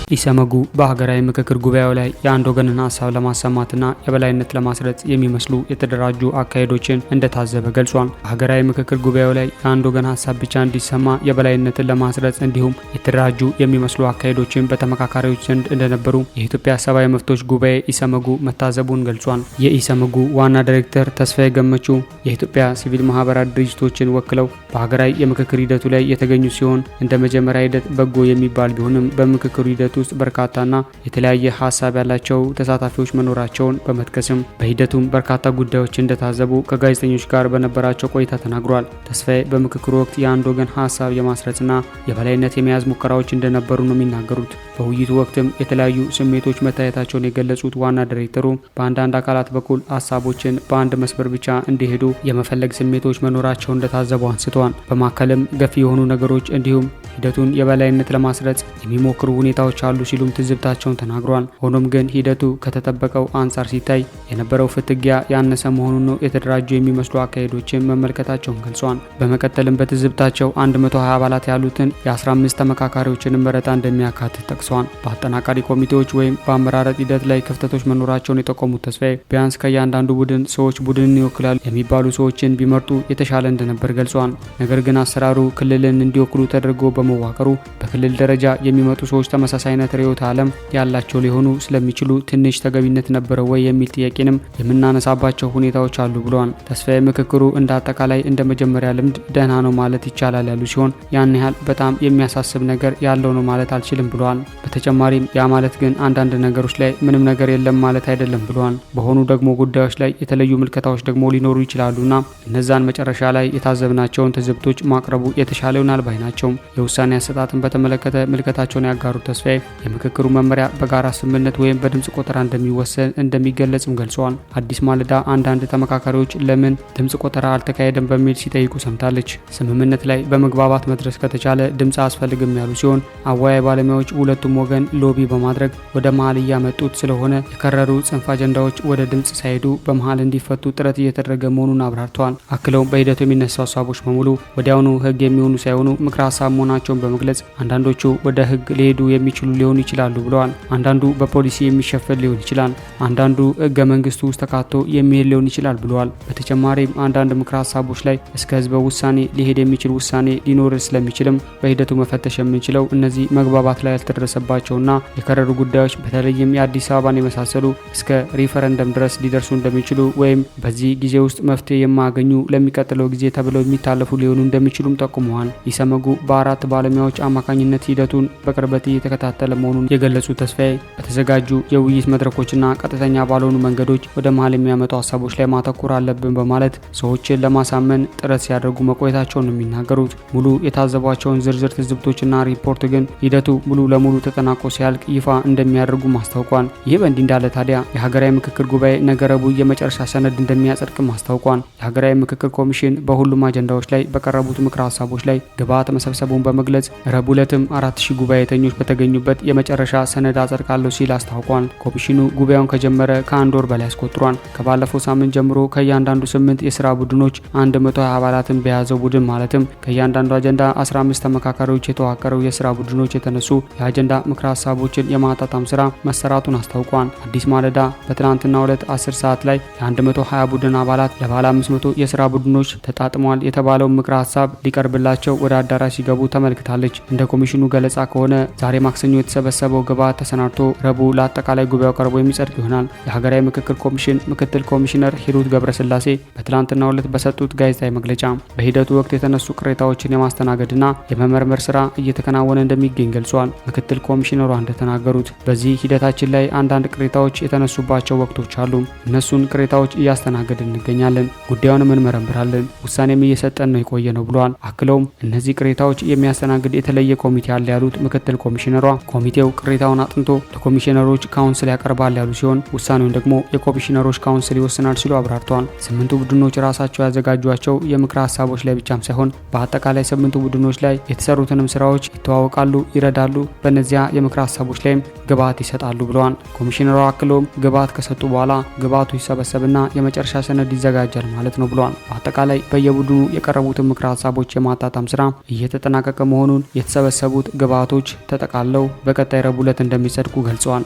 ኢሰመጉ በሀገራዊ ምክክር ጉባኤው ላይ የአንድ ወገንን ሀሳብ ለማሰማትና የበላይነት ለማስረጽ የሚመስሉ የተደራጁ አካሄዶችን እንደታዘበ ገልጿል። በሀገራዊ ምክክር ጉባኤው ላይ የአንድ ወገን ሀሳብ ብቻ እንዲሰማ የበላይነትን ለማስረጽ እንዲሁም የተደራጁ የሚመስሉ አካሄዶችን በተመካካሪዎች ዘንድ እንደነበሩ የኢትዮጵያ ሰብአዊ መብቶች ጉባኤ ኢሰመጉ መታዘቡን ገልጿል። የኢሰመጉ ዋና ዳይሬክተር ተስፋዬ ገመቹ የኢትዮጵያ ሲቪል ማህበራት ድርጅቶችን ወክለው በሀገራዊ የምክክር ሂደቱ ላይ የተገኙ ሲሆን እንደ መጀመሪያ ሂደት በጎ የሚባል ቢሆንም በምክክሩ ሂደት ውስጥ በርካታና የተለያየ ሀሳብ ያላቸው ተሳታፊዎች መኖራቸውን በመጥቀስም በሂደቱም በርካታ ጉዳዮች እንደታዘቡ ከጋዜጠኞች ጋር በነበራቸው ቆይታ ተናግሯል። ተስፋዬ በምክክሩ ወቅት የአንድ ወገን ሀሳብ የማስረጽና የበላይነት የመያዝ ሙከራዎች እንደነበሩ ነው የሚናገሩት። በውይይቱ ወቅትም የተለያዩ ስሜቶች መታየታቸውን የገለጹት ዋና ዳይሬክተሩ በአንዳንድ አካላት በኩል ሀሳቦችን በአንድ መስመር ብቻ እንዲሄዱ የመፈለግ ስሜቶች መኖራቸውን እንደታዘቡ አንስተዋል። በማከልም ገፊ የሆኑ ነገሮች እንዲሁም ሂደቱን የበላይነት ለማስረጽ የሚሞክሩ ሁኔታዎች አሉ ሲሉም ትዝብታቸውን ተናግሯል። ሆኖም ግን ሂደቱ ከተጠበቀው አንጻር ሲታይ የነበረው ፍትጊያ ያነሰ መሆኑን ነው የተደራጁ የሚመስሉ አካሄዶችን መመልከታቸውን ገልጿል። በመቀጠልም በትዝብታቸው 120 አባላት ያሉትን የ15 ተመካካሪዎችን መረጣ እንደሚያካትት ጠቅሰዋል። በአጠናቃሪ ኮሚቴዎች ወይም በአመራረጥ ሂደት ላይ ክፍተቶች መኖራቸውን የጠቆሙት ተስፋዬ ቢያንስ ከእያንዳንዱ ቡድን ሰዎች ቡድንን ይወክላሉ የሚባሉ ሰዎችን ቢመርጡ የተሻለ እንደነበር ገልጿል። ነገር ግን አሰራሩ ክልልን እንዲወክሉ ተደርጎ በመዋቀሩ በክልል ደረጃ የሚመጡ ሰዎች ተመሳሳይነት ርዕዮተ ዓለም ያላቸው ሊሆኑ ስለሚችሉ ትንሽ ተገቢነት ነበረው ወይ የሚል ጥያቄንም የምናነሳባቸው ሁኔታዎች አሉ ብለዋል። ተስፋዬ ምክክሩ እንደ አጠቃላይ እንደ መጀመሪያ ልምድ ደህና ነው ማለት ይቻላል ያሉ ሲሆን ያን ያህል በጣም የሚያሳስብ ነገር ያለው ነው ማለት አልችልም ብለዋል። በተጨማሪም ያ ማለት ግን አንዳንድ ነገሮች ላይ ምንም ነገር የለም ማለት አይደለም ብለዋል። በሆኑ ደግሞ ጉዳዮች ላይ የተለዩ ምልከታዎች ደግሞ ሊኖሩ ይችላሉና እነዛን መጨረሻ ላይ የታዘብናቸውን ትዝብቶች ማቅረቡ የተሻለ ይሆናል ባይ ናቸው። የውሳኔ አሰጣጥን በተመለከተ ምልከታቸውን ያጋሩ ተስፋዬ የምክክሩ መመሪያ በጋራ ስምምነት ወይም በድምጽ ቆጠራ እንደሚወሰን እንደሚገለጽም ገልጸዋል። አዲስ ማለዳ አንዳንድ ተመካካሪዎች ለምን ድምጽ ቆጠራ አልተካሄደም በሚል ሲጠይቁ ሰምታለች። ስምምነት ላይ በመግባባት መድረስ ከተቻለ ድምጽ አያስፈልግም ያሉ ሲሆን አወያይ ባለሙያዎች ሁለቱም ወገን ሎቢ በማድረግ ወደ መሀል እያመጡት ስለሆነ የከረሩ ጽንፍ አጀንዳዎች ወደ ድምጽ ሳይሄዱ በመሀል እንዲፈቱ ጥረት እየተደረገ መሆኑን አብራርተዋል። አክለውም በሂደቱ የሚነሱ ሀሳቦች በሙሉ ወዲያውኑ ህግ የሚሆኑ ሳይሆኑ ምክረ ሀሳብ መሆናቸውን በመግለጽ አንዳንዶቹ ወደ ህግ ሊሄዱ የሚችሉ ሊሆኑ ይችላሉ ብለዋል። አንዳንዱ በፖሊሲ የሚሸፈን ሊሆን ይችላል፣ አንዳንዱ ህገ መንግስቱ ውስጥ ተካቶ የሚሄድ ሊሆን ይችላል ብለዋል። በተጨማሪም አንዳንድ ምክረ ሀሳቦች ላይ እስከ ህዝበ ውሳኔ ሊሄድ የሚችል ውሳኔ ሊኖር ስለሚችልም በሂደቱ መፈተሽ የምንችለው እነዚህ መግባባት ላይ ያልተደረሰባቸውና የከረሩ ጉዳዮች በተለይም የአዲስ አበባን የመሳሰሉ እስከ ሪፈረንደም ድረስ ሊደርሱ እንደሚችሉ ወይም በዚህ ጊዜ ውስጥ መፍትሄ የማያገኙ ለሚቀጥለው ጊዜ ተብለው የሚታለፉ ሊሆኑ እንደሚችሉም ጠቁመዋል። ኢሰመጉ በአራት ባለሙያዎች አማካኝነት ሂደቱን በቅርበት እየተከታተለ መሆኑን የገለጹ ተስፋዬ በተዘጋጁ የውይይት መድረኮችና ቀጥተኛ ባልሆኑ መንገዶች ወደ መሀል የሚያመጡ ሀሳቦች ላይ ማተኮር አለብን በማለት ሰዎችን ለማሳመን ጥረት ሲያደርጉ መቆየታቸውን ነው የሚናገሩት። ሙሉ የታዘቧቸውን ዝርዝር ትዝብቶችና ሪፖርት ግን ሂደቱ ሙሉ ለሙሉ ተጠናቆ ሲያልቅ ይፋ እንደሚያደርጉ አስታውቋል። ይህ በእንዲህ እንዳለ ታዲያ የሀገራዊ ምክክር ጉባኤ ነገ ረቡዕ የመጨረሻ ሰነድ እንደሚያጸድቅም አስታውቋል። የሀገራዊ ምክክር ኮሚሽን በሁሉም አጀንዳዎች ላይ በቀረቡት ምክረ ሀሳቦች ላይ ግብዓት መሰብሰቡን በመግለጽ ረቡዕ ዕለትም 4000 ጉባኤተኞች በተገኙበት የመጨረሻ ሰነድ አጸድቃለሁ ሲል አስታውቋል። ኮሚሽኑ ጉባኤውን ከጀመረ ከአንድ ወር በላይ አስቆጥሯል። ከባለፈው ሳምንት ጀምሮ ከእያንዳንዱ 8 የስራ ቡድኖች 120 አባላትን በያዘው ቡድን ማለትም ከእያንዳንዱ አጀንዳ 15 ተመካካሪዎች የተዋቀረው የስራ ቡድኖች የተነሱ የአጀንዳ ምክረ ሀሳቦችን የማጣጣም ስራ መሰራቱን አስታውቋል። አዲስ ማለዳ በትናንትናው ዕለት 10 ሰዓት ላይ የ120 ቡድን አባላት ለባለ 500 የስራ ቡድኖች ተጣጥሟል የተባለው ምክረ ሀሳብ ሊቀርብላቸው ወደ አዳራሽ ሲገቡ ተመልክታለች። እንደ ኮሚሽኑ ገለጻ ከሆነ ዛሬ ማክሰኞ የተሰበሰበው ግብዓት ተሰናድቶ ረቡዕ ለአጠቃላይ ጉባኤው ቀርቦ የሚጸድቅ ይሆናል። የሀገራዊ ምክክር ኮሚሽን ምክትል ኮሚሽነር ሂሩት ገብረስላሴ በትናንትናው ዕለት በሰጡት ጋዜጣዊ መግለጫ በሂደቱ ወቅት የተነሱ ቅሬታዎችን የማስተናገድና የመመርመር ስራ እየተከናወነ እንደሚገኝ ገልጿል። ምክትል ኮሚሽነሯ እንደተናገሩት በዚህ ሂደታችን ላይ አንዳንድ ቅሬታዎች የተነሱባቸው ወቅቶች አሉ። እነሱን ቅሬታዎች እያስተናገድን እንገኛለን። ጉዳዩንም እንመረምራለን፣ ውሳኔም እየሰጠን ነው የቆየ ነው ብለዋል። አክለውም እነዚህ ቅሬታዎች የሚያስተናግድ የተለየ ኮሚቴ አለ ያሉት ምክትል ኮሚሽነሯ ኮሚቴው ቅሬታውን አጥንቶ ለኮሚሽነሮች ካውንስል ያቀርባል ያሉ ሲሆን ውሳኔውን ደግሞ የኮሚሽነሮች ካውንስል ይወስናል ሲሉ አብራርተዋል። 8 ቡድኖች ራሳቸው ያዘጋጇቸው የምክረ ሀሳቦች ላይ ብቻም ሳይሆን በአጠቃላይ 8 ቡድኖች ላይ የተሰሩትንም ስራዎች ይተዋወቃሉ፣ ይረዳሉ። በእነዚያ የምክረ ሀሳቦች ላይም ግብዓት ይሰጣሉ ብለዋል። ኮሚሽነሯ አክለውም ግብዓት ከሰጡ በኋላ ግብዓቱ ይሰበሰብና የመጨረሻ ሰነድ ይዘጋጃል ማለት ነው ብለዋል። በአጠቃላይ በየቡድኑ የቀረቡትን ምክረ ሀሳቦች የማጣጣም ስራ እየተጠናቀቀ መሆኑን የተሰበሰቡት ግብዓቶች ተጠቃለው በቀጣይ ረቡዕ ዕለት እንደሚጸድቁ ገልጸዋል።